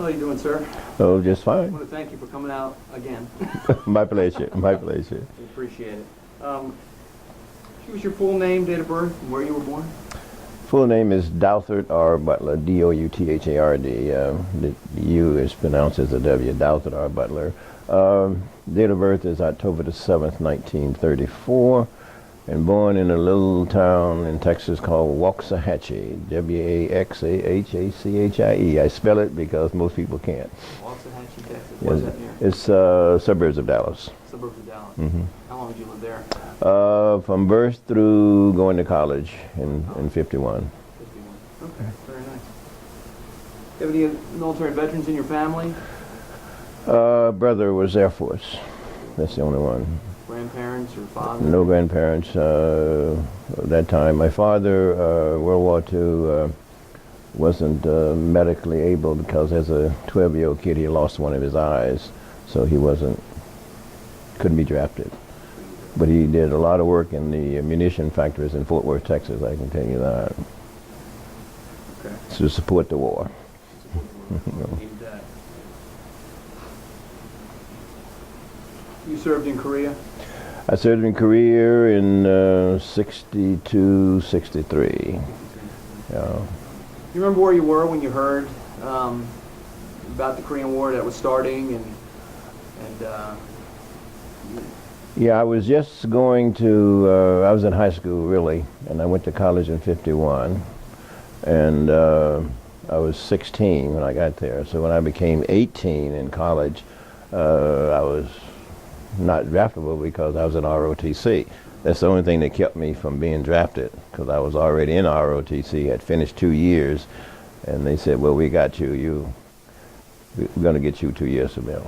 How are you doing, sir? Oh, just I fine. want to thank you for coming out again. My pleasure. My pleasure. We appreciate it. Give us your full name, date of birth, and where you were born. Full name is Douthard R Butler, Douthard. The U is pronounced as a W, Douthard R Butler. Date of birth is October the 7th, 1934, and born in a little town in Texas called Waxahachie, Waxahachie. I spell it because most people can't. Waxahachie, Texas. Where's that near? It's suburbs of Dallas. Suburbs of Dallas. Mm-hmm. How long did you live there? From birth through going to college in 51. 51. Okay, very nice. Do you have any military veterans in your family? Brother was Air Force. That's the only one. Grandparents or father? No grandparents at that time. My father, World War II, wasn't medically able because as a 12-year-old kid he lost one of his eyes, so he couldn't be drafted. But he did a lot of work in the munition factories in Fort Worth, Texas, I can tell you that. Okay. To support the war. Needed that. You served in Korea? I served in Korea in 62, 63. Yeah. You remember where you were when you heard about the Korean War that was starting and Yeah, I was just going to, I was in high school really, and I went to college in 51, and I was 16 when I got there. So when I became 18 in college, I was not draftable because I was in ROTC. That's the only thing that kept me from being drafted, because I was already in ROTC, had finished 2 years, and they said, well, we got you, we're going to get you 2 years from now.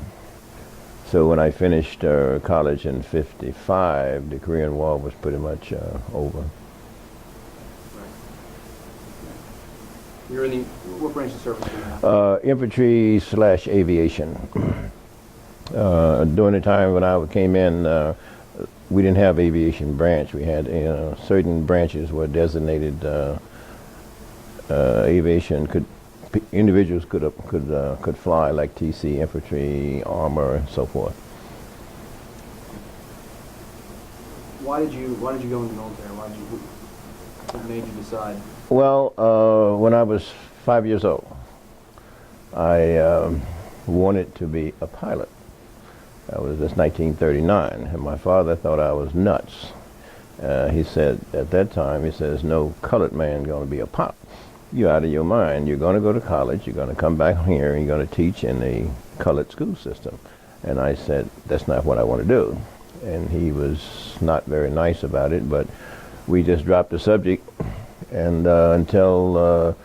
So when I finished college in 55, the Korean War was pretty much over. You're in the, what branch of service do you have? Infantry / aviation. During the time when I came in, we didn't have aviation branch. We had certain branches were designated aviation. Individuals could fly, like TC, infantry, armor, and so forth. Why did you go in the military? What made you decide? Well, when I was 5 years old, I wanted to be a pilot. That's 1939, and my father thought I was nuts. He said at that time, he says, no colored man going to be a pilot. You're out of your mind. You're going to go to college. You're going to come back here, and you're going to teach in a colored school system. And I said, that's not what I want to do. And he was not very nice about it, but we just dropped the subject. And until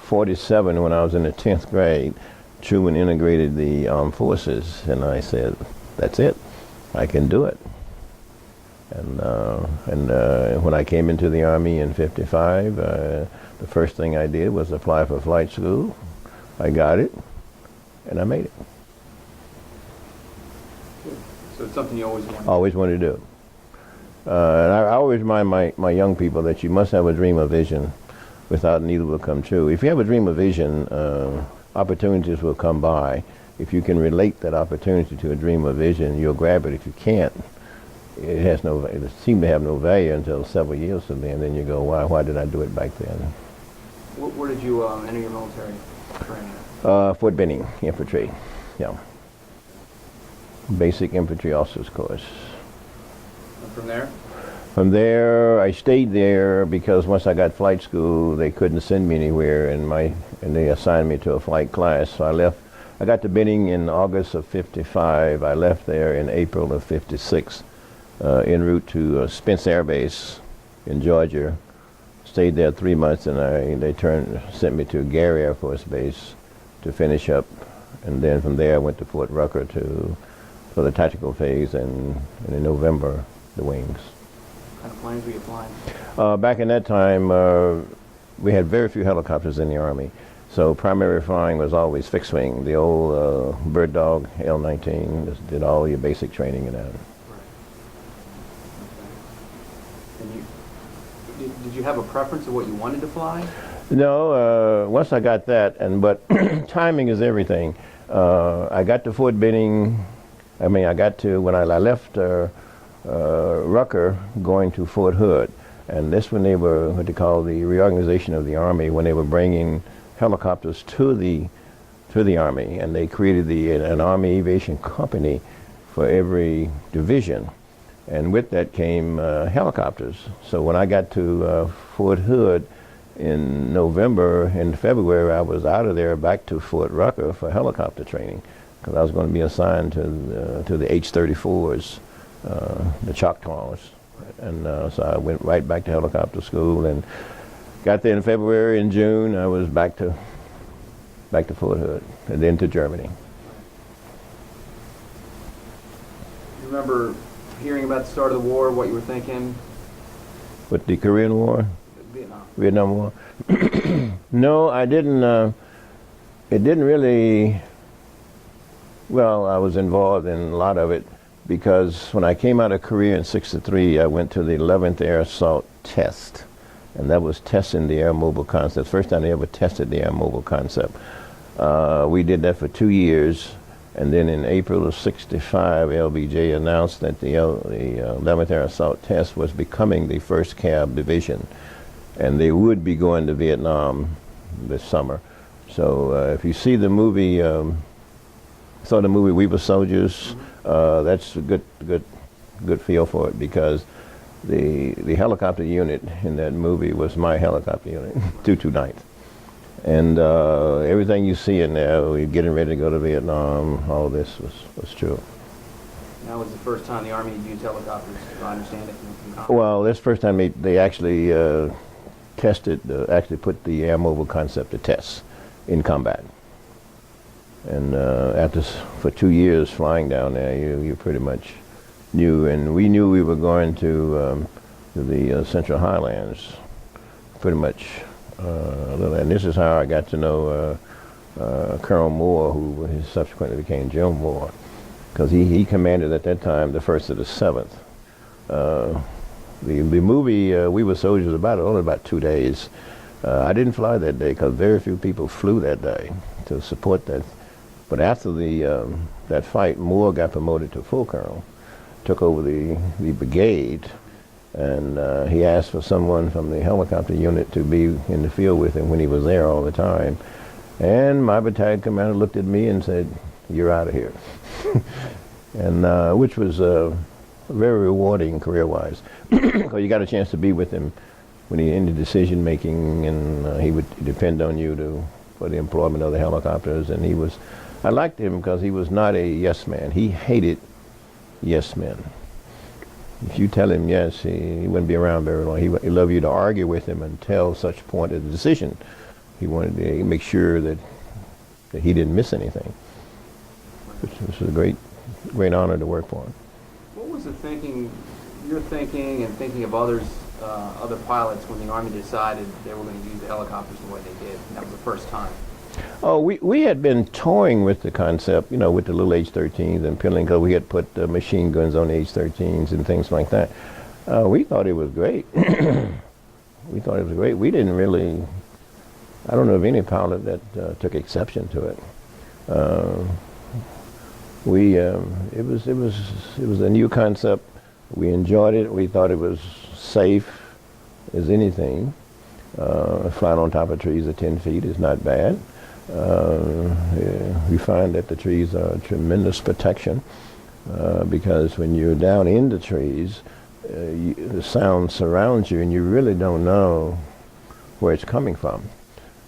47, when I was in the 10th grade, Truman integrated the armed forces, and I said, that's it. I can do it. And when I came into the Army in 55, the first thing I did was apply for flight school. I got it, and I made it. Good. So it's something you always wanted? Always wanted to do. And I always remind my young people that you must have a dream or vision. Without neither will come true. If you have a dream or vision, opportunities will come by. If you can relate that opportunity to a dream or vision, you'll grab it. If you can't, it seems to have no value until several years from then. And then you go, why did I do it back then? Where did you enter your military training? Fort Benning Infantry, yeah. Basic Infantry Officers Course. And from there? From there, I stayed there because once I got flight school, they couldn't send me anywhere, and they assigned me to a flight class. So I left. I got to Benning in August of 55. I left there in April of 56, en route to Spence Air Base in Georgia. Stayed there 3 months, and they sent me to Gary Air Force Base to finish up, and then from there I went to Fort Rucker for the tactical phase, and in November the wings. What kind of planes were you flying? Back in that time, we had very few helicopters in the Army, so primary flying was always fixed wing. The old Bird Dog L-19 just did all your basic training in that. Right. Okay. And did you have a preference of what you wanted to fly? No, once I got that, but timing is everything. I got to Fort Benning. I got to, when I left Rucker, going to Fort Hood. And this when they were what they call the reorganization of the Army, when they were bringing helicopters to the Army, and they created an Army Aviation Company for every division. And with that came helicopters. So when I got to Fort Hood in November and February, I was out of there back to Fort Rucker for helicopter training, because I was going to be assigned to the H-34s, the Choctaws. And so I went right back to helicopter school and got there in February. In June, I was back to Fort Hood and then to Germany. You remember hearing about the start of the war, what you were thinking? With the Korean War? Vietnam War? No, I didn't. It didn't really. Well, I was involved in a lot of it, because when I came out of Korea in '63, I went to the 11th Air Assault Test, and that was testing the air mobile concept. First time they ever tested the air mobile concept. We did that for 2 years, and then in April of '65, LBJ announced that the 11th Air Assault Test was becoming the first CAB division, and they would be going to Vietnam this summer. So if you see the movie, saw the movie We Were Soldiers, that's a good feel for it, because the helicopter unit in that movie was my helicopter unit, 229th. And everything you see in there, we're getting ready to go to Vietnam, all this was true. That was the first time the Army had used helicopters, if I understand it, in combat. Well, that's the first time they actually tested, actually put the air mobile concept to test in combat. And for 2 years flying down there, you pretty much knew, and we knew we were going to the Central Highlands, pretty much. And this is how I got to know Colonel Moore, who subsequently became General Moore, because he commanded at that time the 1st of the 7th. The movie We Were Soldiers only about 2 days. I didn't fly that day because very few people flew that day to support that. But after that fight, Moore got promoted to full colonel, took over the brigade, and he asked for someone from the helicopter unit to be in the field with him when he was there all the time. And my battalion commander looked at me and said, "You're out of here," and which was very rewarding career-wise, because you got a chance to be with him when he ended decision making, and he would depend on you for the employment of the helicopters. And I liked him because he was not a yes man. He hated yes men. If you tell him yes, he wouldn't be around very long. He loved you to argue with him until such point of the decision. He wanted to make sure that he didn't miss anything, which was a great honor to work for him. What was the thinking, your thinking and thinking of others, other pilots, when the Army decided they were going to use the helicopters the way they did? That was the first time. Oh, we had been toying with the concept, with the little H-13s and pilling, because we had put machine guns on the H-13s and things like that. We thought it was great. We thought it was great. We didn't really, I don't know of any pilot that took exception to it. It was a new concept. We enjoyed it. We thought it was safe as anything. Flying on top of trees at 10 feet is not bad. We find that the trees are a tremendous protection, because when you're down in the trees, the sound surrounds you and you really don't know where it's coming from.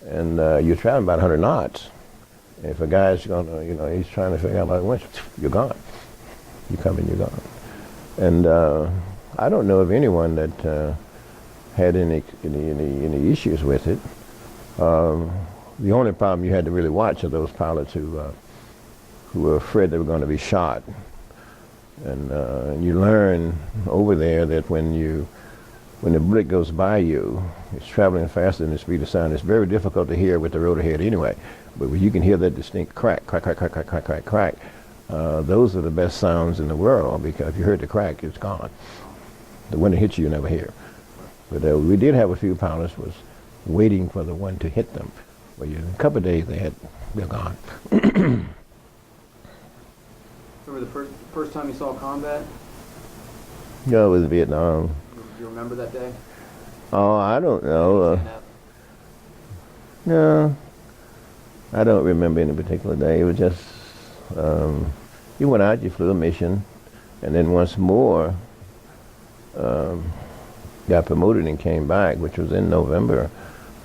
And you're traveling about 100 knots. If a guy's he's trying to figure out like when, you're gone. You come and you're gone. And I don't know of anyone that had any issues with it. The only problem you had to really watch are those pilots who were afraid they were going to be shot. And you learn over there that when the bullet goes by you, it's traveling faster than the speed of sound. It's very difficult to hear with the rotor head anyway. But when you can hear that distinct crack, crack, crack, crack, crack, crack, crack, crack, those are the best sounds in the world, because if you heard the crack, it's gone. The one that hits you, you never hear. But we did have a few pilots was waiting for the one to hit them. Well, in a couple of days they're gone. Remember the first time you saw combat? Yeah, it was Vietnam. Do you remember that day? Oh, I don't know. No, I don't remember any particular day. It was just, you went out, you flew a mission, and then once more, got promoted and came back, which was in November,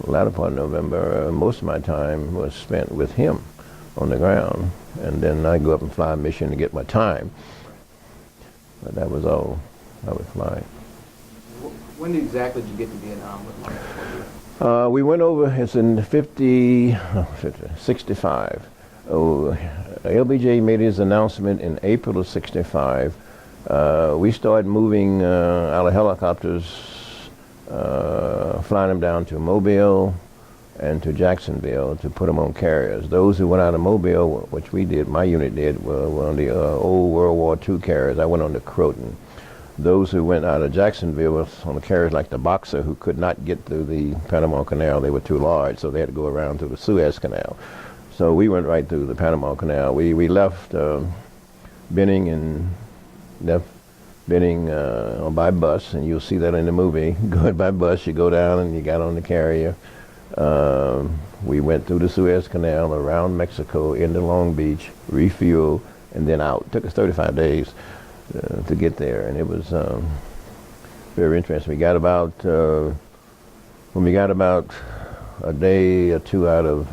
the latter part of November. Most of my time was spent with him on the ground, and then I'd go up and fly a mission to get my time. But that was all I would fly. When exactly did you get to Vietnam? We went over, it's in 65. Oh, LBJ made his announcement in April of 65. We started moving out of helicopters, flying them down to Mobile and to Jacksonville to put them on carriers. Those who went out of Mobile, which we did, my unit did, were on the old World War II carriers. I went on the Croton. Those who went out of Jacksonville was on the carriers like the Boxer, who could not get through the Panama Canal. They were too large, so they had to go around through the Suez Canal. So we went right through the Panama Canal. We left Benning and left Benning by bus, and you'll see that in the movie. Going by bus, you go down and you got on the carrier. We went through the Suez Canal, around Mexico, into Long Beach, refuel, and then out. It took us 35 days to get there, and it was very interesting. We got about when we got about a day or two out of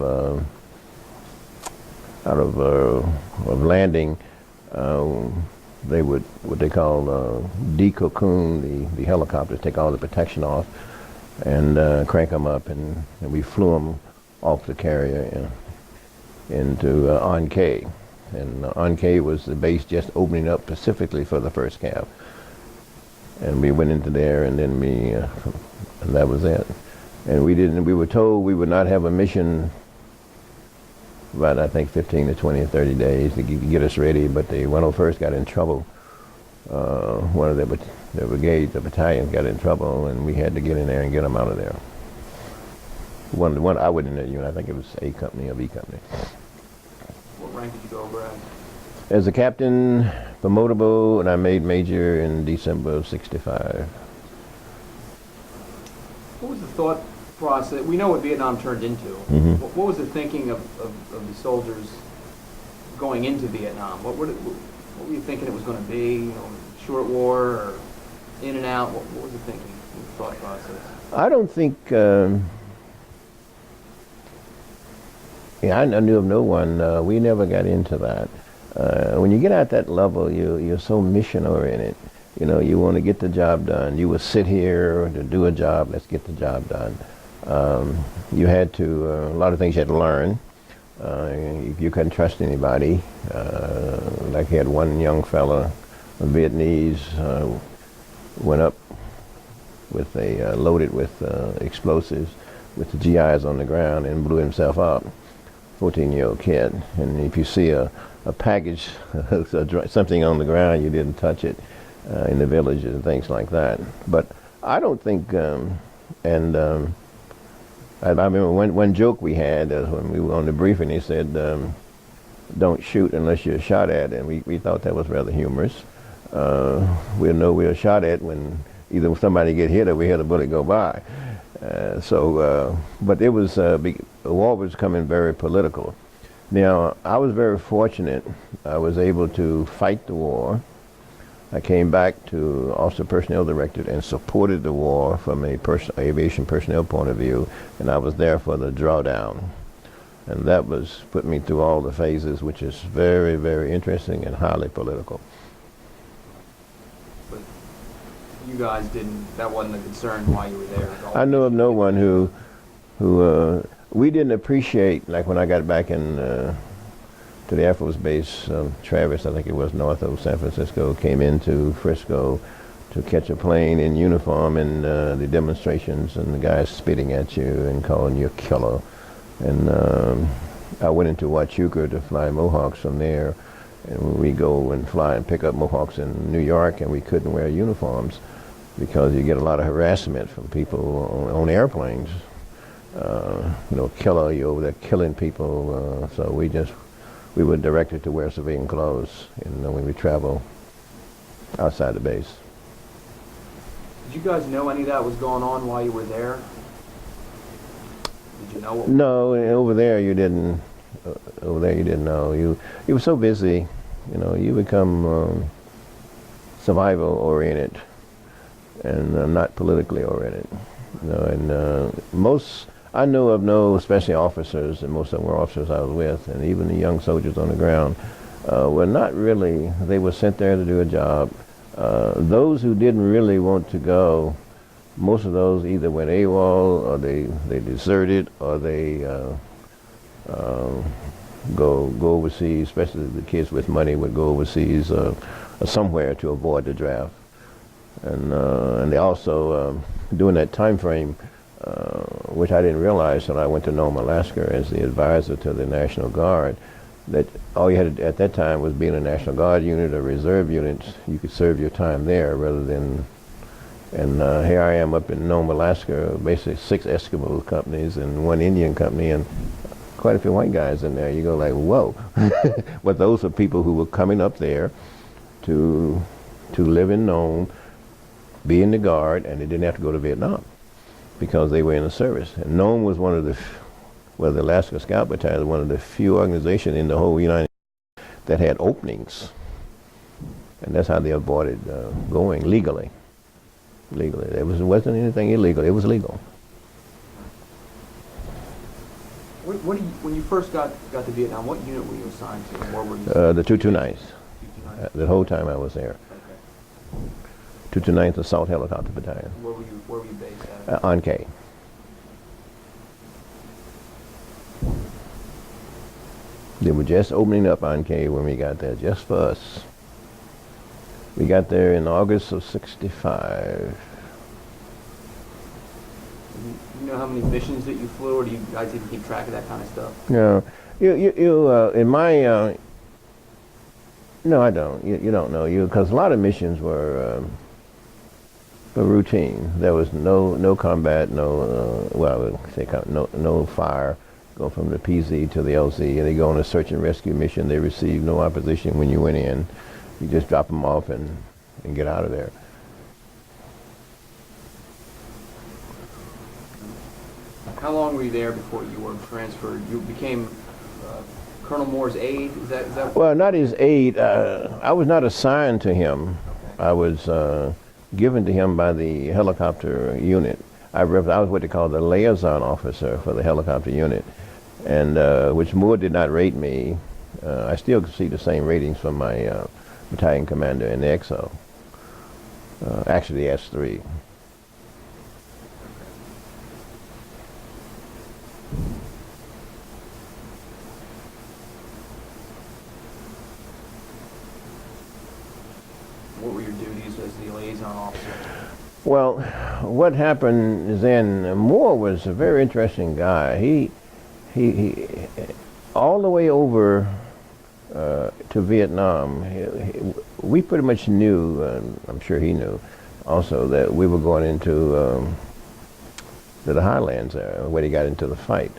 landing, they would what they call decocoon the helicopters, take all the protection off, and crank them up, and we flew them off the carrier into Anke. And Anke was the base just opening up specifically for the first cab. And we went into there, and then and that was it. And we were told we would not have a mission about, I think, 15 to 20 or 30 days to get us ready, but the 101st got in trouble. One of the brigades, the battalions got in trouble, and we had to get in there and get them out of there. One I went in that unit, I think it was A Company or B Company. What rank did you go over at? As a captain, promotable, and I made major in December of 65. What was the thought process? We know what Vietnam turned into. Mm-hmm. What was the thinking of the soldiers going into Vietnam? What were you thinking it was going to be? You know, short war or in and out? What was the thinking, the thought process? I don't think. I knew of no one. We never got into that. When you get at that level, you're so mission oriented. You know, you want to get the job done. You would sit here to do a job. Let's get the job done. You had to a lot of things you had to learn. You couldn't trust anybody. Like he had one young fella, a Vietnamese, went up with loaded with explosives with the GIs on the ground and blew himself up. 14-year-old kid. And if you see a package, something on the ground, you didn't touch it in the villages and things like that. But I don't think, I remember one joke we had when we were on the briefing, he said, don't shoot unless you're shot at, and we thought that was rather humorous. We'll know we're shot at when either somebody get hit or we hear the bullet go by. But it was, the war was becoming very political. Now, I was very fortunate. I was able to fight the war. I came back to Officer Personnel Director and supported the war from a aviation personnel point of view, and I was there for the drawdown. And that put me through all the phases, which is very, very interesting and highly political. But you guys that wasn't a concern while you were there? I know of no one who we didn't appreciate, like when I got back to the Air Force Base, Travis, I think it was north of San Francisco, came into Frisco to catch a plane in uniform, and the demonstrations and the guys spitting at you and calling you a killer. And I went into Huachuca to fly Mohawks from there, and we go and fly and pick up Mohawks in New York, and we couldn't wear uniforms because you get a lot of harassment from people on airplanes. killer, you over there killing people. So we were directed to wear civilian clothes, when we travel outside the base. Did you guys know any of that was going on while you were there? Did you know what? No, over there you didn't. Over there you didn't know. You were so busy. You become survival oriented and not politically oriented. I know of no special officers, and most of them were officers I was with, and even the young soldiers on the ground were not really. They were sent there to do a job. Those who didn't really want to go, most of those either went AWOL, or they deserted, or they go overseas. Especially the kids with money would go overseas or somewhere to avoid the draft. And they also during that time frame, which I didn't realize until I went to Nome, Alaska, as the advisor to the National Guard, that all you had at that time was being a National Guard unit or reserve unit. You could serve your time there rather than. And here I am up in Nome, Alaska, basically 6 Eskimo companies and 1 Indian company, and quite a few white guys in there. You go like, whoa. But those are people who were coming up there to live in Nome, be in the Guard, and they didn't have to go to Vietnam because they were in the service. And Nome was one of the Alaska Scout Battalion was one of the few organizations in the whole United States that had openings. And that's how they avoided going legally. It wasn't anything illegal. It was legal. When you first got to Vietnam, what unit were you assigned to, and where were you? The 229th. 229th? The whole time I was there. Okay. 229th Assault Helicopter Battalion. Where were you based at? On K. They were just opening up on K when we got there, just for us. We got there in August of '65. You know how many missions that you flew, or do you guys even keep track of that kind of stuff? No, no, I don't. You don't know, because a lot of missions were routine. There was no combat, no fire. Go from the PZ to the LZ, and they go on a search and rescue mission. They receive no opposition when you went in. You just drop them off and get out of there. How long were you there before you were transferred? You became Colonel Moore's aide? Is that? Well, not his aide. I was not assigned to him. I was given to him by the helicopter unit. I was what they call the liaison officer for the helicopter unit, and which Moore did not rate me. I still see the same ratings from my battalion commander in the XO. Actually, the S3. What were your duties as the liaison officer? Well, what happened is then Moore was a very interesting guy. He all the way over to Vietnam, we pretty much knew, I'm sure he knew also, that we were going into the highlands there, where he got into the fight,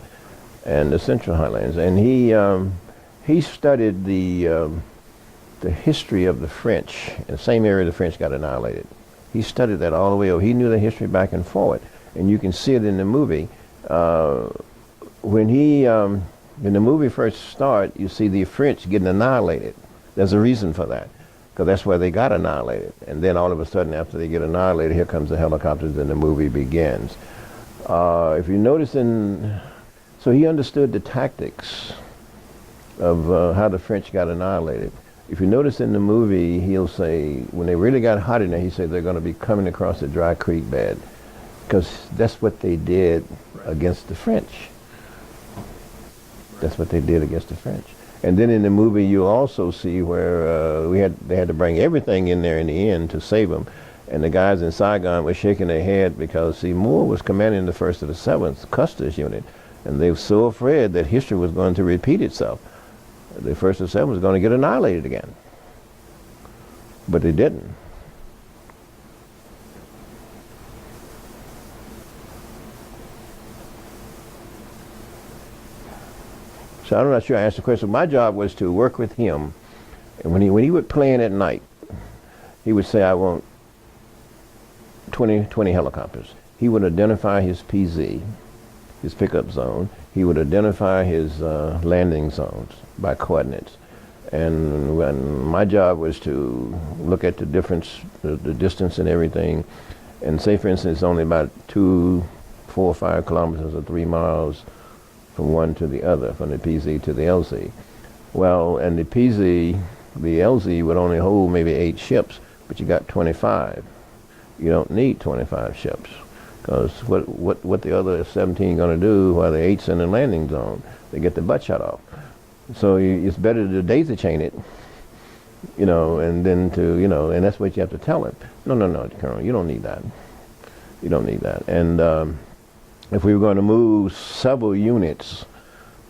and the central highlands. And he studied the history of the French, in the same area the French got annihilated. He studied that all the way over. He knew the history back and forward, and you can see it in the movie. When the movie first starts, you see the French getting annihilated. There's a reason for that, because that's where they got annihilated. And then all of a sudden, after they get annihilated, here comes the helicopters, and the movie begins. If you notice so he understood the tactics of how the French got annihilated. If you notice in the movie, he'll say, when they really got hot in there, he said they're going to be coming across the dry creek bed, because that's what they did against the French. That's what they did against the French. And then in the movie, you also see where they had to bring everything in there in the end to save them. And the guys in Saigon were shaking their head because, see, Moore was commanding the 1st of the 7th Custer's unit, and they were so afraid that history was going to repeat itself. The 1st of the 7th was going to get annihilated again. But they didn't. So I'm not sure I answered the question. My job was to work with him, and when he would plan at night, he would say, I want 20 helicopters. He would identify his PZ, his pickup zone. He would identify his landing zones by coordinates. And when my job was to look at the difference, the distance and everything, and say, for instance, it's only about 2, 4, or 5 kilometers or 3 miles from one to the other, from the PZ to the LZ. Well, and the PZ, the LZ would only hold maybe 8 ships, but you got 25. You don't need 25 ships, because what the other 17 going to do while the 8's in the landing zone? They get the butt shot off. So it's better to daisy chain it, and then and that's what you have to tell him. No, Colonel, you don't need that. You don't need that. And if we were going to move several units,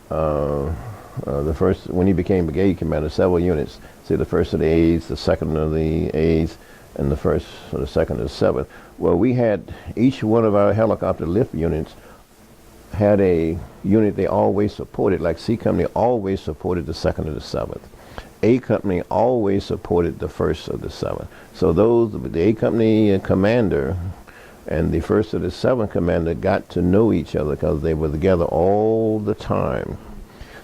the first, when he became brigade commander, several units, say the first of the A's, the second of the A's, and the first or the second of the 7th. Well, we had each one of our helicopter lift units had a unit they always supported, like C Company always supported the 2nd of the 7th. A Company always supported the 1st of the 7th. So the A Company commander and the 1st of the 7th commander got to know each other because they were together all the time.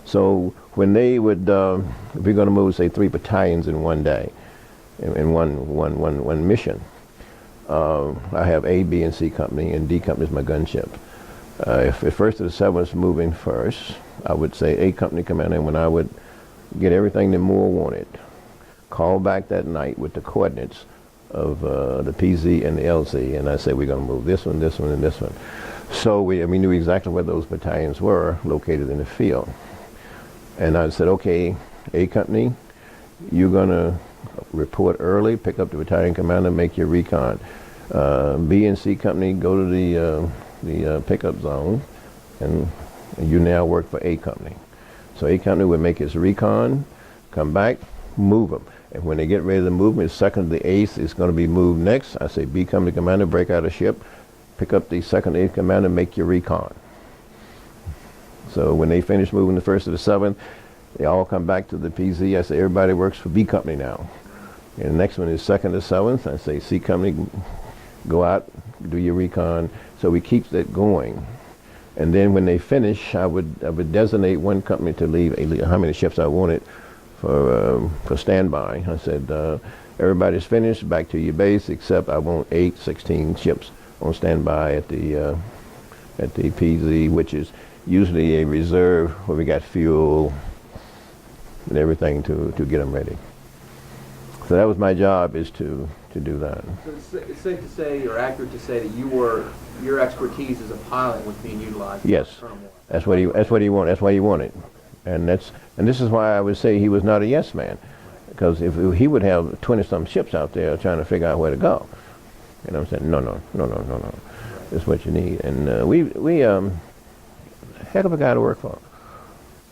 So when they would, if we're going to move, say, 3 battalions in one day, in one mission, I have A, B, and C Company, and D Company is my gunship. If the 1st of the 7th was moving first, I would say A Company commander, and when I would get everything that Moore wanted, call back that night with the coordinates of the PZ and the LZ, and I say we're going to move this one, this one, and this one. So we knew exactly where those battalions were located in the field. And I said, okay, A Company, you're going to report early, pick up the battalion commander, make your recon. B and C Company, go to the pickup zone, and you now work for A Company. So A Company would make its recon, come back, move them. And when they get ready to move them, the 2nd of the 8th is going to be moved next. I say, B Company commander, break out a ship, pick up the 2nd 8th commander, make your recon. So when they finish moving the 1st of the 7th, they all come back to the PZ. I say, everybody works for B Company now. And the next one is 2nd to 7th. I say, C Company, go out, do your recon. So we keep that going. And then when they finish, I would designate one company to leave how many ships I wanted for standby. I said, everybody's finished, back to your base, except I want 16 ships on standby at the PZ, which is usually a reserve where we got fuel and everything to get them ready. So that was my job, is to do that. So it's safe to say, or accurate to say, that your expertise as a pilot was being utilized. Yes, that's what he wanted. That's what he wanted, and this is why I would say he was not a yes man, because if he would have 20-some ships out there trying to figure out where to go, and I'm saying no, this is what you need. And we heck of a guy to work for.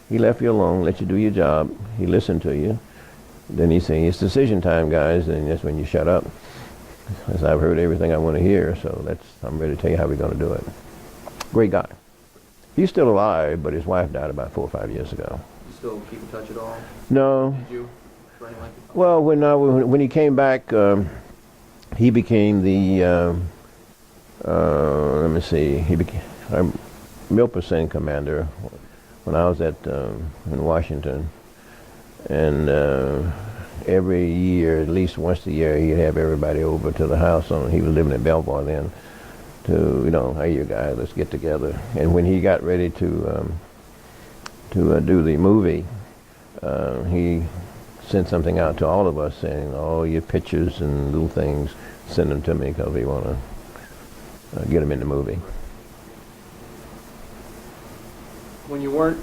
He left you alone, let you do your job. He listened to you. Then he's saying, it's decision time, guys, and that's when you shut up. As I've heard everything I want to hear, so I'm ready to tell you how we're going to do it. Great guy. He's still alive, but his wife died about 4 or 5 years ago. You still keep in touch at all? No. Did you? For any length of time? Well, when he came back, he became the, let me see, he became our Milpercent commander when I was in Washington. And every year, at least once a year, he'd have everybody over to the house. He was living in Belvoir then. To hey, you guys, let's get together. And when he got ready to do the movie, he sent something out to all of us saying, all your pictures and little things, send them to me because we want to get them in the movie. When you weren't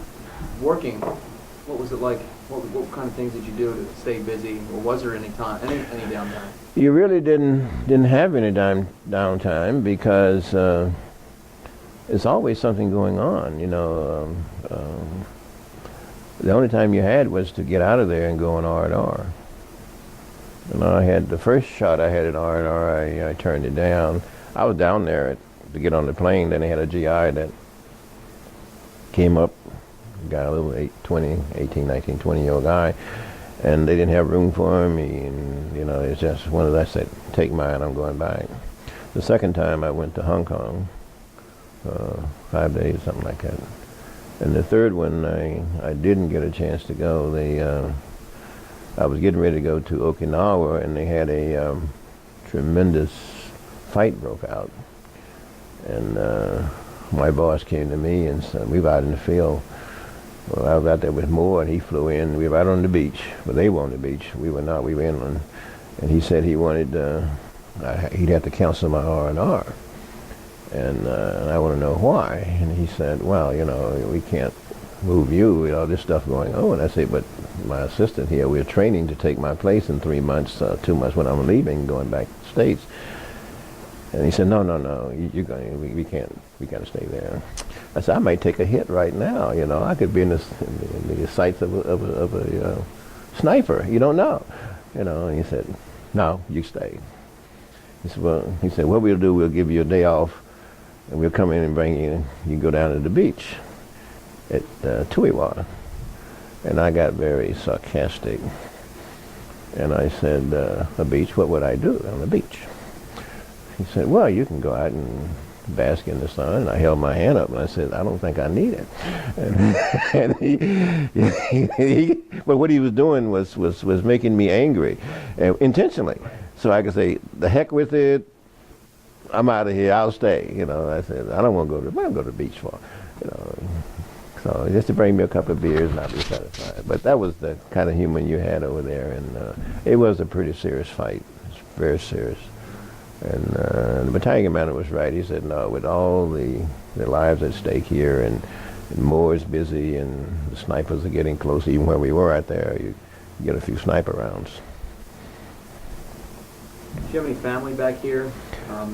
working, what was it like? What kind of things did you do to stay busy, or was there any downtime? You really didn't have any downtime because there's always something going on. The only time you had was to get out of there and go on R&R. And I had the first shot I had at R&R, I turned it down. I was down there to get on the plane. Then they had a GI that came up, guy, a little 18, 19, 20-year-old guy, and they didn't have room for him. And you know, it's just one of that said, "Take mine, I'm going back." The second time I went to Hong Kong, 5 days, something like that. And the third one, I didn't get a chance to go. I was getting ready to go to Okinawa, and they had a tremendous fight broke out. And my boss came to me and said, we were out in the field. Well, I was out there with Moore, and he flew in. We were out on the beach, but they were on the beach. We were not. We were inland. And he said he wanted, he'd have to cancel my R&R. And I want to know why. And he said, well, you know, we can't move you with all this stuff going on. I said, but my assistant here, we're training to take my place in 3 months, 2 months when I'm leaving, going back to the States. And he said, no, we can't, we got to stay there. I said, I might take a hit right now, you know. I could be in the sights of a sniper. You don't know. You know, and he said, no, you stay. He said, what we'll do, we'll give you a day off, and we'll come in and bring you, you go down to the beach at Tuiwa. And I got very sarcastic. And I said, a beach, what would I do on the beach? He said, well, you can go out and bask in the sun. And I held my hand up and I said, I don't think I need it. And but what he was doing was making me angry, intentionally. So I could say, the heck with it, I'm out of here, I'll stay. You know, I said, I don't want to go to the beach for, you know. So just to bring me a couple of beers and I'll be satisfied. But that was the kind of humor you had over there, and it was a pretty serious fight. It's very serious. And the battalion commander was right. He said, no, with all the lives at stake here, and Moore's busy, and the snipers are getting close, even where we were out there, you get a few sniper rounds. Do you have any family back here,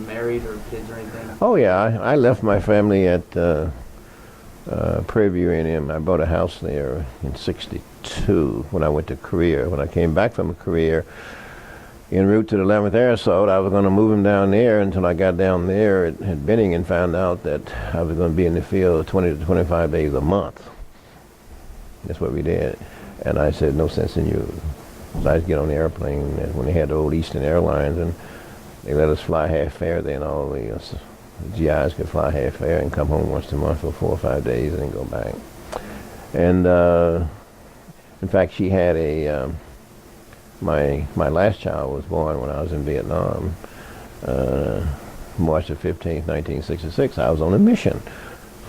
married or kids or anything? Oh yeah, I left my family at Prairie View A&M. I bought a house there in '62 when I went to Korea. When I came back from Korea, en route to the 11th Air Assault, I was going to move him down there until I got down there at Benning and found out that I was going to be in the field 20 to 25 days a month. That's what we did. And I said, no sense in you. So I'd get on the airplane, and when they had the old Eastern Airlines, and they let us fly half fare, then all the GIs could fly half fare and come home once a month for 4 or 5 days and then go back. And in fact, she had a, my last child was born when I was in Vietnam, March the 15th, 1966. I was on a mission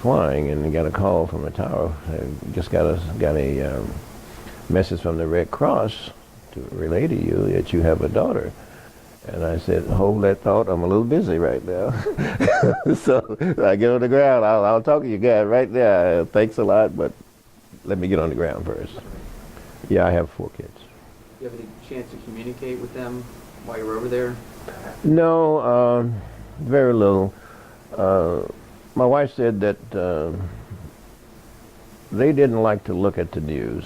flying and got a call from the tower. I just got a message from the Red Cross to relay to you that you have a daughter. And I said, hold that thought, I'm a little busy right now. So I get on the ground, I'll talk to you guys right there. Thanks a lot, but let me get on the ground first. Yeah, I have 4 kids. Do you have any chance to communicate with them while you were over there? No, very little. My wife said that they didn't like to look at the news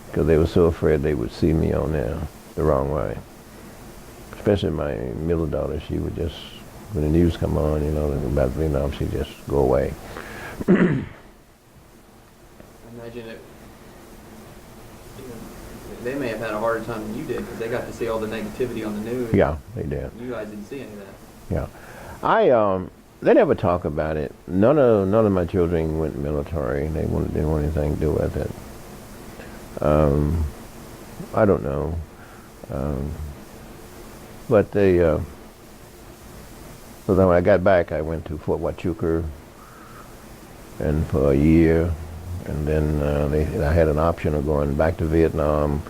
because they were so afraid they would see me on there the wrong way. Especially my middle daughter, she would just, when the news come on, you know, about Vietnam, she'd just go away. I imagine it, they may have had a harder time than you did because they got to see all the negativity on the news. Yeah, they did. You guys didn't see any of that. Yeah. They never talk about it. None of my children went military. They didn't want anything to do with it. I don't know. But they, so then when I got back, I went to Fort Huachuca and for a year, and then I had an option of going back to Vietnam,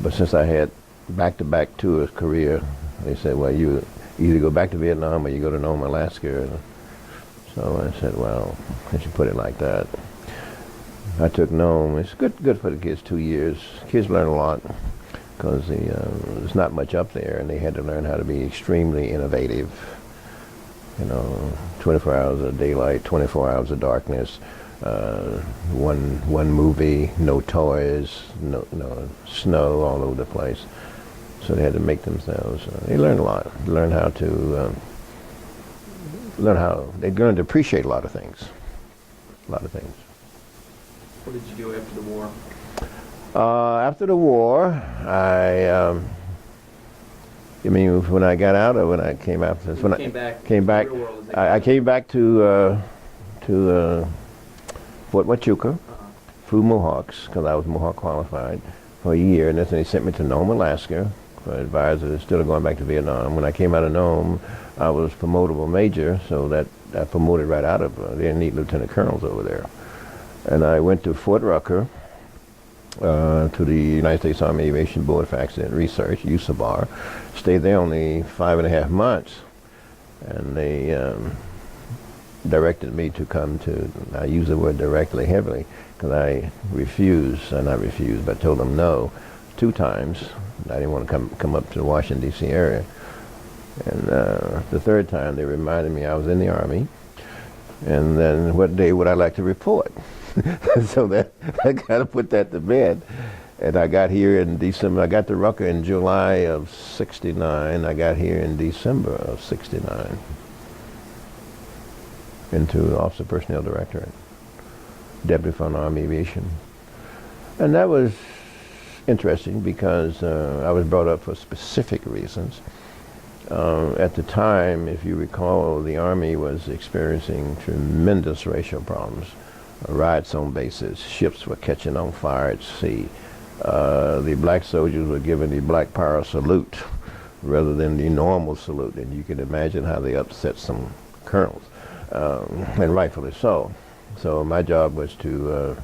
but since I had back-to-back tours, Korea, they said, well, you either go back to Vietnam or you go to Nome, Alaska. So I said, well, I should put it like that. I took Nome. It's good for the kids, 2 years. Kids learn a lot because there's not much up there, and they had to learn how to be extremely innovative. You know, 24 hours of daylight, 24 hours of darkness, one movie, no toys, no snow all over the place. So they had to make themselves. They learned a lot. Learn how to they learned to appreciate a lot of things. A lot of things. What did you do after the war? After the war, you mean when I got out or when I came out? When you came back. The real world, I came back to Fort Huachuca, flew Mohawks because I was Mohawk qualified for a year, and then they sent me to Nome, Alaska, for advisor instead of going back to Vietnam. When I came out of Nome, I was promotable major, so that I promoted right out of they didn't need lieutenant colonels over there. And I went to Fort Rucker, to the United States Army Aviation Board for Accident Research, USABAR. Stayed there only 5.5 months, and they directed me to come to, I use the word directly heavily, because I refused, not refused, but told them no 2 times. I didn't want to come up to the Washington, D.C. area. And the 3rd time, they reminded me I was in the Army, and then what day would I like to report? So that I kind of put that to bed. And I got here in December. I got to Rucker in July of '69. I got here in December of '69 into Officer Personnel Directorate, Deputy for Army Aviation. And that was interesting because I was brought up for specific reasons. At the time, if you recall, the Army was experiencing tremendous racial problems. Riots on bases, ships were catching on fire at sea. The black soldiers were given the black power salute rather than the normal salute, and you can imagine how they upset some colonels, and rightfully so. So my job was to,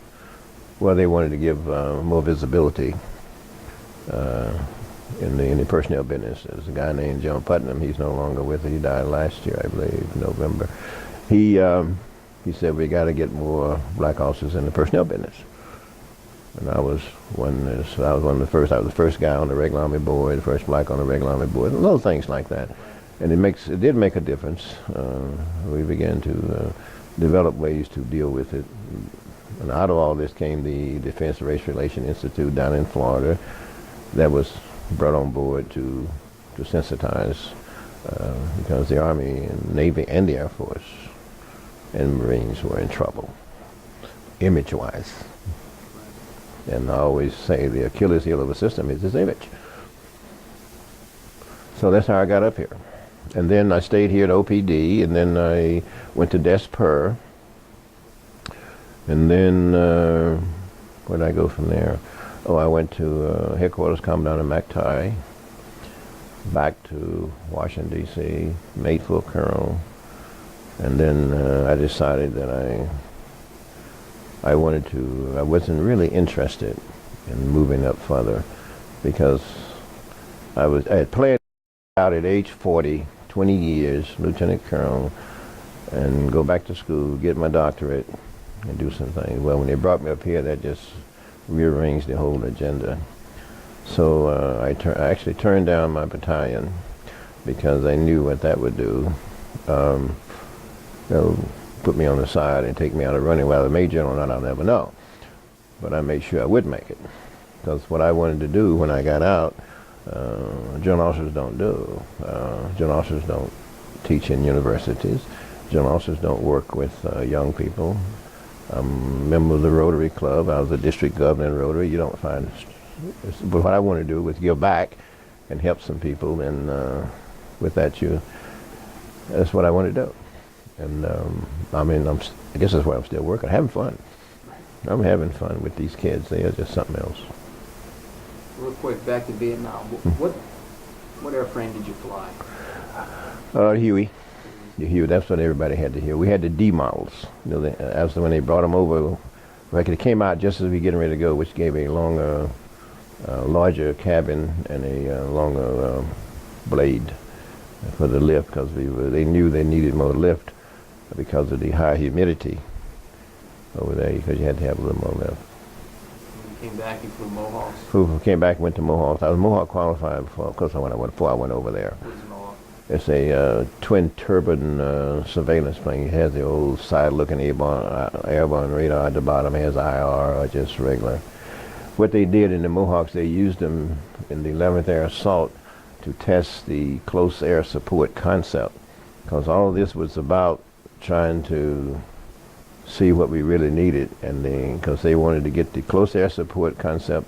well, they wanted to give more visibility in the personnel business. There's a guy named John Putnam. He's no longer with it. He died last year, I believe, November. He said we got to get more black officers in the personnel business. And I was one of the first. I was the first guy on the regular Army board, the first black on the regular Army board, little things like that. And it did make a difference. We began to develop ways to deal with it. And out of all this came the Defense Race Relations Institute down in Florida that was brought on board to sensitize because the Army and Navy and the Air Force and Marines were in trouble, image-wise. And I always say the Achilles heel of a system is its image. So that's how I got up here. And then I stayed here at OPD, and then I went to DESPER. And then, where did I go from there? Oh, I went to headquarters Commandant in McTighe, back to Washington, D.C., made full colonel. And then I decided that I wasn't really interested in moving up further because I had played out at age 40, 20 years, lieutenant colonel, and go back to school, get my doctorate, and do some things. Well, when they brought me up here, that just rearranged the whole agenda. So I actually turned down my battalion because I knew what that would do. They'll put me on the side and take me out of running. Well, the major general or not, I'll never know. But I made sure I would make it. Because what I wanted to do when I got out, general officers don't do. General officers don't teach in universities. General officers don't work with young people. I'm a member of the Rotary Club. I was a district governor in Rotary. You don't find... But what I wanted to do was give back and help some people. And with that, that's what I wanted to do. And I guess that's why I'm still working. Having fun. I'm having fun with these kids. They are just something else. Real quick, back to Vietnam. What airframe did you fly? Huey. The Huey. That's what everybody had to hear. We had the D models. You know, as when they brought them over, like it came out just as we getting ready to go, which gave a longer, larger cabin and a longer blade for the lift because they knew they needed more lift because of the high humidity over there, because you had to have a little more lift. When you came back, you flew Mohawks? Came back and went to Mohawks. I was Mohawk qualified before, of course, before I went over there. What is Mohawk? It's a twin turbine surveillance plane. It has the old side-looking airborne radar at the bottom. It has IR or just regular. What they did in the Mohawks, they used them in the 11th Air Assault to test the close air support concept, because all of this was about trying to see what we really needed, and then because they wanted to get the close air support concept,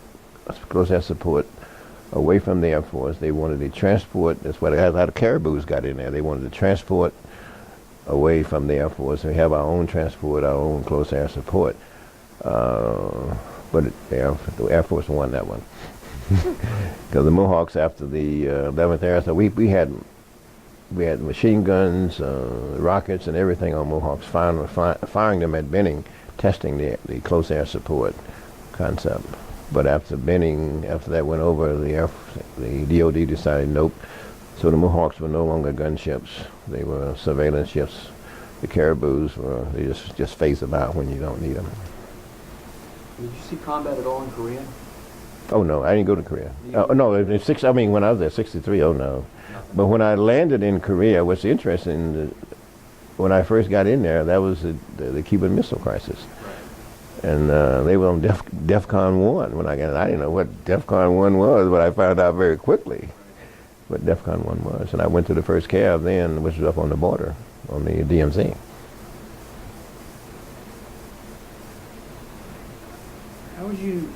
close air support away from the Air Force. They wanted to transport. That's why a lot of caribous got in there. They wanted to transport away from the Air Force. We have our own transport, our own close air support. But the Air Force won that one. Because the Mohawks, after the 11th Air, so we had machine guns, rockets, and everything on Mohawks, firing them at Benning, testing the close air support concept. But after Benning, after that went over, the DOD decided nope. So the Mohawks were no longer gunships; they were surveillance ships. The caribous they just phase them out when you don't need them. Did you see combat at all in Korea? Oh no, I didn't go to Korea. No, I mean when I was there, '63. Oh no. Nothing. But when I landed in Korea, what's interesting, when I first got in there, that was the Cuban Missile Crisis. Right. And they were on DEFCON 1 when I got in. I didn't know what DEFCON 1 was, but I found out very quickly what DEFCON 1 was. And I went to the first CAV then, which was up on the border, on the DMZ. How would you,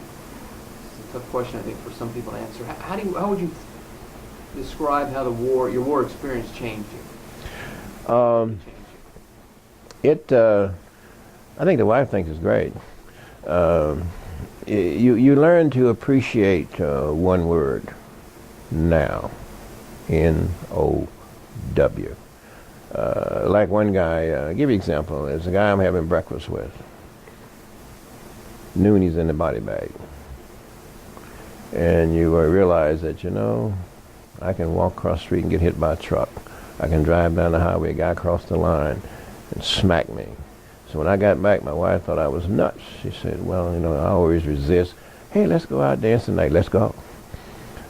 it's a tough question I think for some people to answer, how would you describe how your war experience changed you? I think the wife thinks it's great. You learn to appreciate one word now, N-O-W. Like one guy, I'll give you an example. There's a guy I'm having breakfast with. Noon he's in the body bag. And you realize that, I can walk across the street and get hit by a truck. I can drive down the highway, a guy crossed the line and smack me. So when I got back, my wife thought I was nuts. She said, well, I always resist. Hey, let's go out dance tonight. Let's go.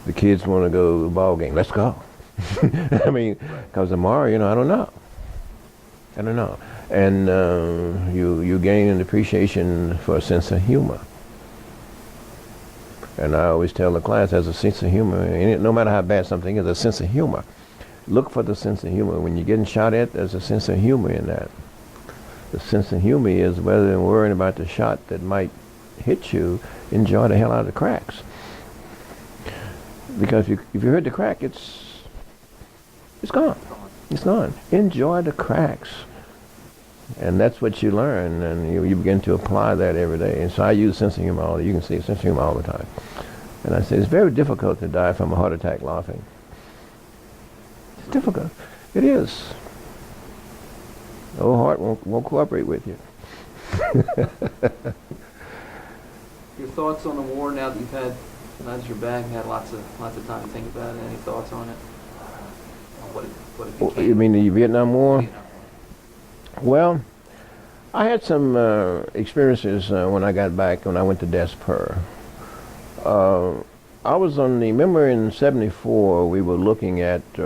The kids want to go to the ball game. Let's go. I mean, because tomorrow, I don't know. And you gain an appreciation for a sense of humor. And I always tell the class, there's a sense of humor. And no matter how bad something is, a sense of humor. Look for the sense of humor. When you're getting shot at, there's a sense of humor in that. The sense of humor is, rather than worrying about the shot that might hit you, enjoy the hell out of the cracks. Because if you hurt the crack, it's gone. It's gone. Enjoy the cracks. And that's what you learn, and you begin to apply that every day. And so I use sense of humor you can see sense of humor all the time. And I say, it's very difficult to die from a heart attack laughing. It's difficult. It is. The old heart won't cooperate with you. Your thoughts on the war now that now that you're back, had lots of time to think about it. Any thoughts on it? On what it became? You mean the Vietnam War? Well, I had some experiences when I got back, when I went to DESPER. I was remember in '74, we were looking at, we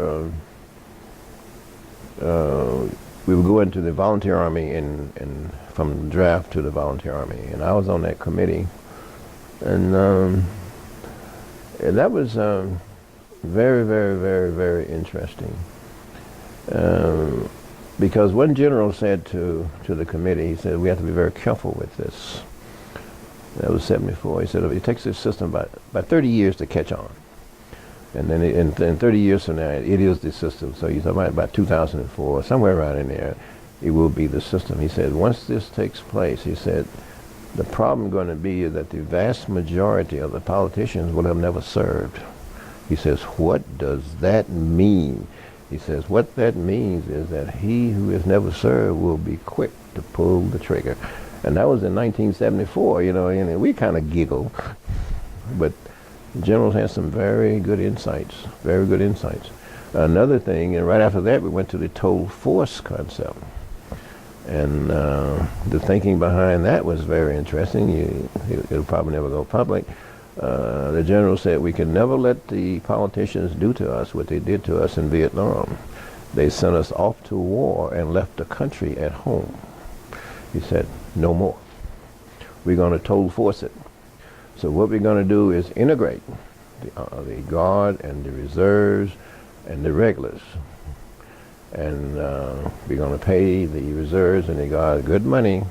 were going to the volunteer army and from the draft to the volunteer army, and I was on that committee. And that was very, very, very, very interesting. Because one general said to the committee, he said, we have to be very careful with this. That was '74. He said, it takes this system about 30 years to catch on. And then in 30 years from now, it is the system. So you're talking about 2004, somewhere around in there, it will be the system. He said, once this takes place, he said, the problem going to be is that the vast majority of the politicians will have never served. He says, what does that mean? He says, what that means is that he who has never served will be quick to pull the trigger. And that was in 1974, and we kind of giggle. But the generals had some very good insights, very good insights. Another thing, and right after that, we went to the total force concept. And the thinking behind that was very interesting. It'll probably never go public. The general said we can never let the politicians do to us what they did to us in Vietnam. They sent us off to war and left the country at home. He said, no more. We're going to total force it. So what we're going to do is integrate the Guard and the reserves and the regulars. And we're going to pay the reserves and the Guard good money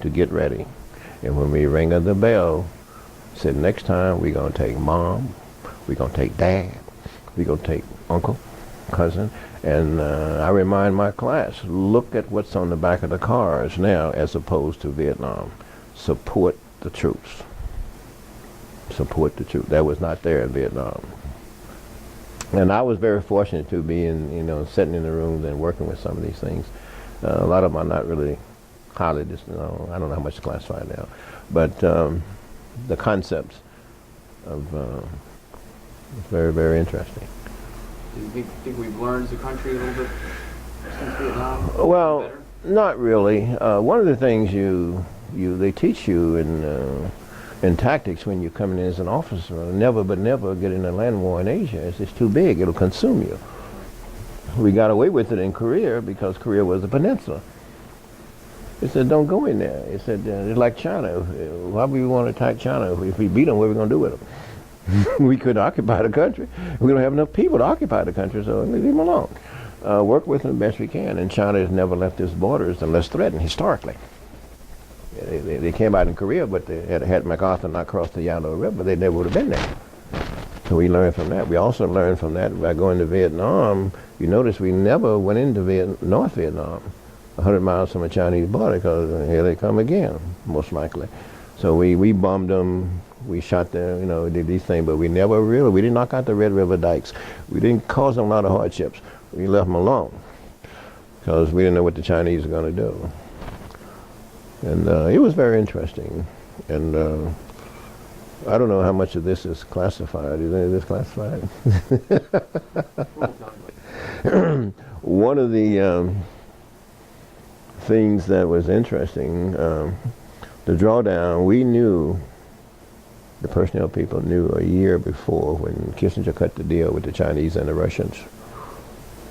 to get ready. And when we ring the bell, said next time we're going to take mom, we're going to take dad, we're going to take uncle, cousin. And I remind my class, look at what's on the back of the cars now as opposed to Vietnam. Support the troops. Support the troops. That was not there in Vietnam. And I was very fortunate to be sitting in the rooms and working with some of these things. A lot of them are not really highly, I don't know how much to classify now. But the concepts of very, very interesting. Do you think we've learned as a country a little bit since Vietnam? Well, Better? not really. One of the things they teach you in tactics when you're coming in as an officer, never get in a land war in Asia. It's too big. It'll consume you. We got away with it in Korea because Korea was a peninsula. He said, don't go in there. He said, it's like China. Why would we want to attack China? If we beat them, what are we going to do with them? We could occupy the country. We don't have enough people to occupy the country, so leave them alone. Work with them the best we can. And China has never left its borders unless threatened historically. They came out in Korea, but they had MacArthur not crossed the Yellow River, they never would have been there. So we learned from that. We also learned from that by going to Vietnam. You notice we never went into North Vietnam, 100 miles from the Chinese border, because here they come again, most likely. So we bombed them. We shot them, did these things, but we didn't knock out the Red River dikes. We didn't cause them a lot of hardships. We left them alone because we didn't know what the Chinese were going to do. And it was very interesting. And I don't know how much of this is classified. Is any of this classified? One of the things that was interesting, the drawdown, we knew, the personnel people knew a year before when Kissinger cut the deal with the Chinese and the Russians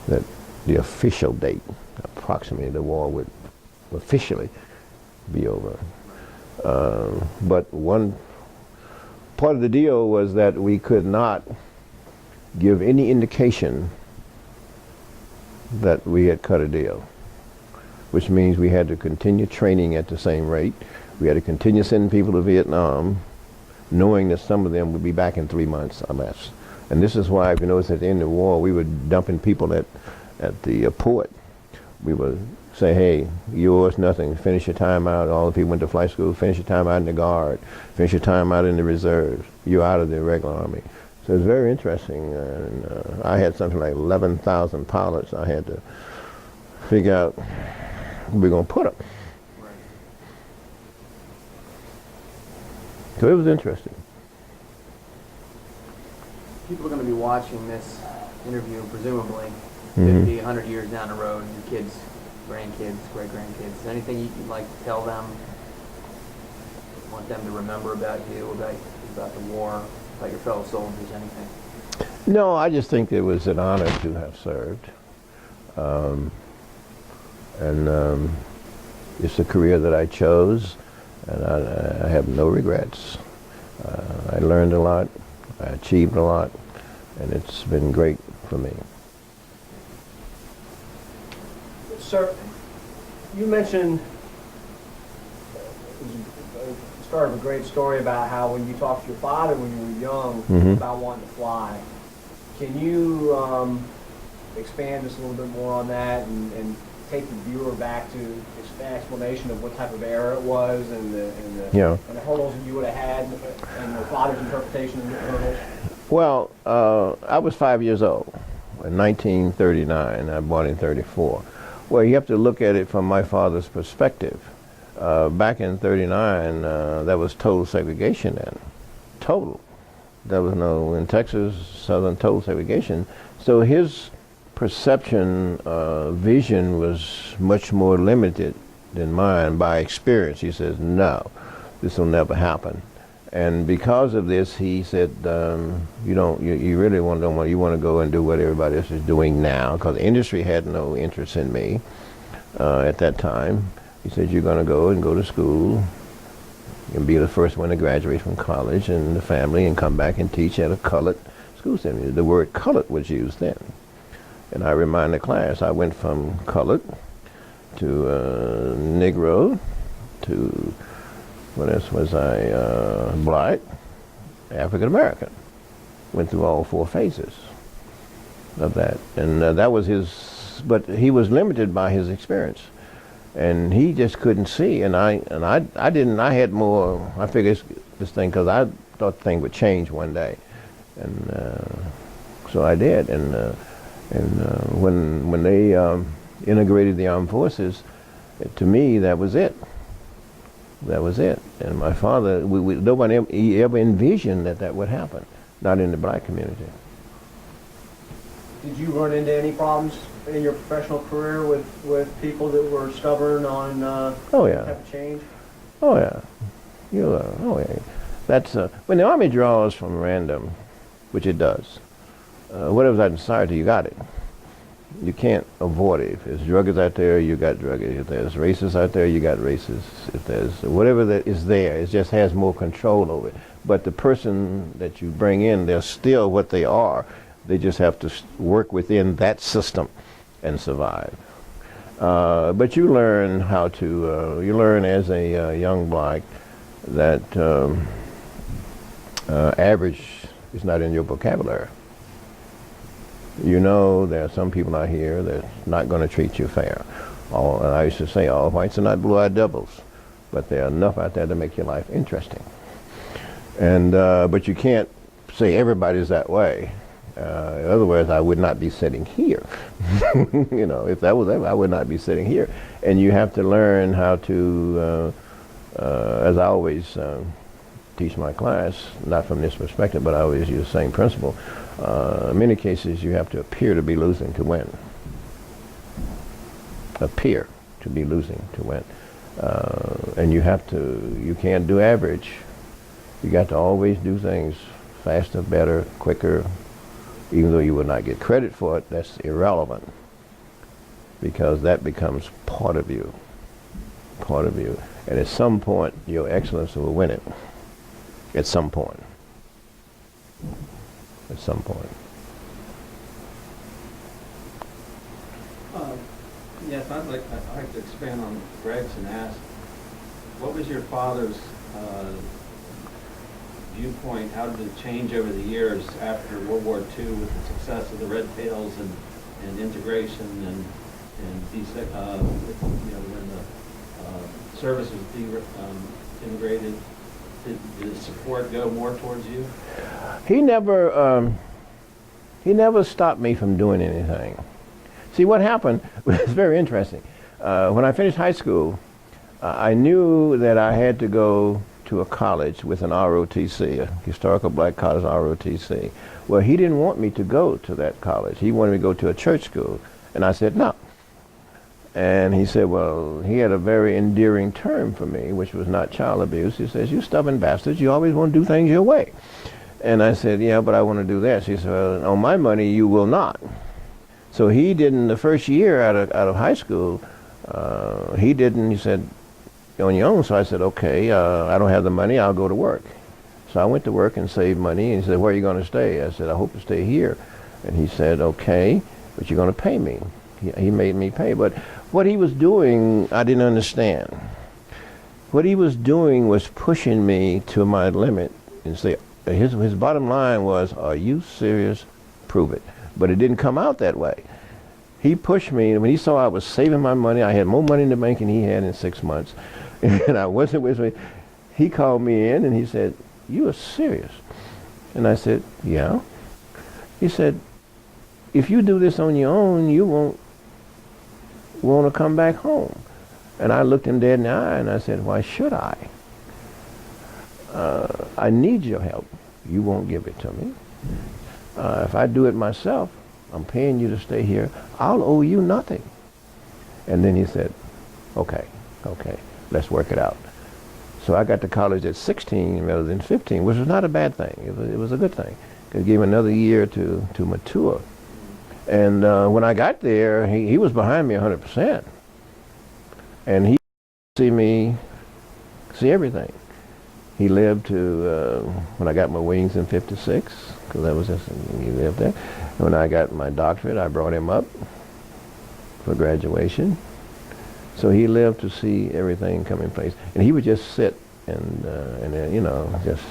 that the official date, approximately the war would officially be over. But one part of the deal was that we could not give any indication that we had cut a deal, which means we had to continue training at the same rate. We had to continue sending people to Vietnam, knowing that some of them would be back in 3 months or less. And this is why, if you notice, at the end of the war, we were dumping people at the port. We would say, hey, you owe us nothing. Finish your time out. All the people went to flight school. Finish your time out in the Guard. Finish your time out in the reserves. You're out of the regular Army. So it's very interesting. And I had something like 11,000 pilots. I had to figure out where we're going to put them. So it was interesting. People are going to be watching this interview, presumably, 50, 100 years down the road, your kids, grandkids, great-grandkids. Is there anything you'd like to tell them? Want them to remember about you, about the war, about your fellow soldiers, anything? No, I just think it was an honor to have served. It's a career that I chose, and I have no regrets. I learned a lot, I achieved a lot, and it's been great for me. Sir, you mentioned the start of a great story about how when you talked to your father when you were young about wanting to fly. Can you expand just a little bit more on that and take the viewer back to his explanation of what type of era it was and the hurdles that you would have had and your father's interpretation of the hurdles? Well, I was 5 years old in 1939. I born in 34. Well, you have to look at it from my father's perspective. Back in 39, there was total segregation then. Total. There was no, in Texas, Southern total segregation. So his perception, vision was much more limited than mine by experience. He says, no, this will never happen. And because of this, he said, you really want to go and do what everybody else is doing now, because the industry had no interest in me at that time. He said, you're going to go to school and be the first one to graduate from college and the family and come back and teach at a colored school center. The word colored was used then. And I remind the class, I went from colored to Negro to, what else was I, black, African American. Went through all 4 phases of that. And that was his, but he was limited by his experience. And he just couldn't see, and I didn't, I had more, I figured this thing, because I thought the thing would change one day. And so I did, and when they integrated the armed forces, to me, that was it. That was it. And my father, nobody ever envisioned that would happen, not in the black community. Did you run into any problems in your professional career with people that were stubborn on Oh yeah. type of change? Oh yeah. Oh yeah. That's when the Army draws from random, which it does. Whatever's out in society, you got it. You can't avoid it. If there's druggers out there, you got druggers. If there's racists out there, you got racists. If there's whatever that is there, it just has more control over it. But the person that you bring in, they're still what they are. They just have to work within that system and survive. But you learn how to, you learn as a young black that average is not in your vocabulary. You know there are some people out here that's not going to treat you fair. I used to say all whites are not blue-eyed devils, but there are enough out there to make your life interesting. And but you can't say everybody's that way. Otherwise, I would not be sitting here. You know, if that was ever, I would not be sitting here. And you have to learn how to, as I always teach my class, not from this perspective, but I always use the same principle. In many cases, you have to appear to be losing to win. Appear to be losing to win. And you have to, you can't do average. You got to always do things faster, better, quicker. Even though you will not get credit for it, that's irrelevant, because that becomes part of you. Part of you. And at some point, your excellence will win it. At some point. At some point. Yes, I'd like to expand on Greg's and ask, what was your father's viewpoint? How did it change over the years after World War II with the success of the Red Tails and integration and when the service was integrated? Did support go more towards you? He never stopped me from doing anything. See, what happened was very interesting. When I finished high school, I knew that I had to go to a college with an ROTC, a historical black college ROTC. Well, he didn't want me to go to that college. He wanted me to go to a church school. And I said, no. And he said, well, he had a very endearing term for me, which was not child abuse. He says, you stubborn bastards, you always want to do things your way. And I said, yeah, but I want to do that. He said, well, on my money, you will not. So he didn't, the first year out of high school, he said, on your own. So I said, okay, I don't have the money, I'll go to work. So I went to work and saved money, and he said, where are you going to stay? I said, I hope to stay here. And he said, okay, but you're going to pay me. He made me pay. But what he was doing, I didn't understand. What he was doing was pushing me to my limit, and say, his bottom line was, are you serious? Prove it. But it didn't come out that way. He pushed me, and when he saw I was saving my money, I had more money in the bank than he had in 6 months, and I wasn't with me. He called me in and he said, you are serious? And I said, yeah. He said, if you do this on your own, you won't want to come back home. And I looked him dead in the eye and I said, why should I? I need your help. You won't give it to me. If I do it myself, I'm paying you to stay here. I'll owe you nothing. And then he said, okay, let's work it out. So I got to college at 16 rather than 15, which was not a bad thing. It was a good thing. It gave him another year to mature. And when I got there, he was behind me 100%. And he see everything. He lived to, when I got my wings in 56, because that was just, he lived there. When I got my doctorate, I brought him up for graduation. So he lived to see everything come in place. And he would just sit and you know, just,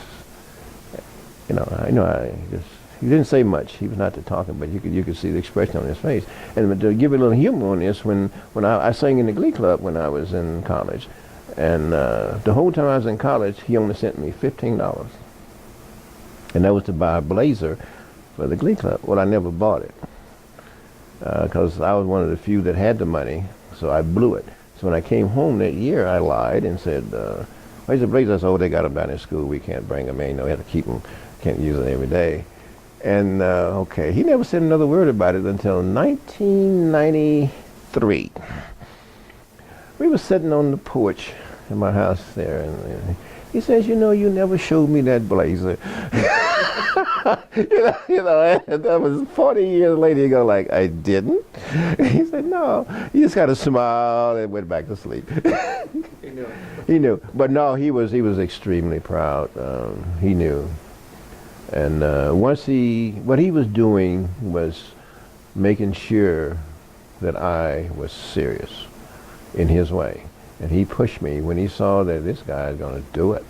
he didn't say much. He was not the talker, but you could see the expression on his face. And to give you a little humor on this, when I sang in the Glee Club when I was in college, and the whole time I was in college, he only sent me $15. And that was to buy a blazer for the Glee Club. Well, I never bought it because I was one of the few that had the money, so I blew it. So when I came home that year, I lied and said, where's the blazer? I said, oh, they got them down in school. We can't bring them in. You know, we have to keep them. Can't use them every day. And, okay, he never said another word about it until 1993. We were sitting on the porch in my house there, and he says, you know, you never showed me that blazer. you know, and that was 40 years later. You go like, I didn't? He said, no. He just kind of smiled and went back to sleep. He knew. He knew. But no, he was extremely proud. He knew. And what he was doing was making sure that I was serious in his way. And he pushed me when he saw that this guy is going to do it,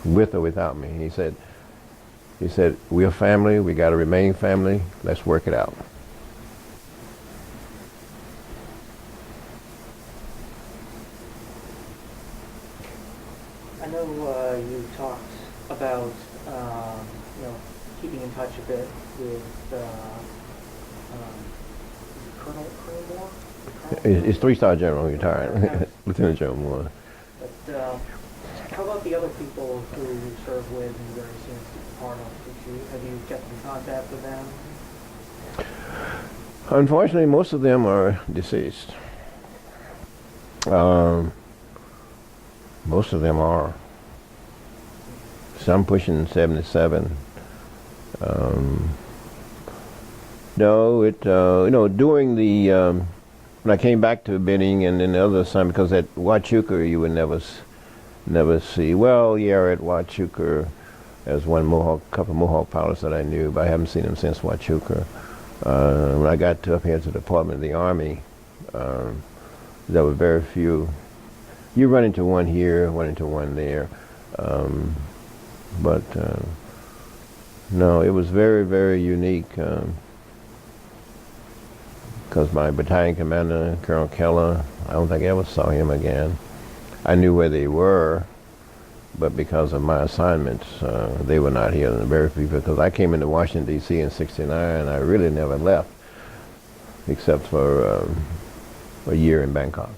with or without me. He said, we're family, we got to remain family, let's work it out. I know you talked about you know, keeping in touch a bit with Colonel Moore. It's three-star general retired, Okay. Lieutenant General Moore. But how about the other people who you served with in various units that you're part of? Have you kept in contact with them? Unfortunately, most of them are deceased. Most of them are. Some pushing 77. No, you know, during the when I came back to Benning and then the other assignment, because at Huachuca you would never see. Well, yeah, at Huachuca, there's one couple of Mohawk pilots that I knew, but I haven't seen them since Huachuca. When I got up here to the Department of the Army, there were very few. You run into one here, run into one there, but no, it was very, very unique. Because my battalion commander, Colonel Keller, I don't think I ever saw him again. I knew where they were, but because of my assignments, they were not here. And very few, because I came into Washington, D.C. in '69, and I really never left, except for a year in Bangkok.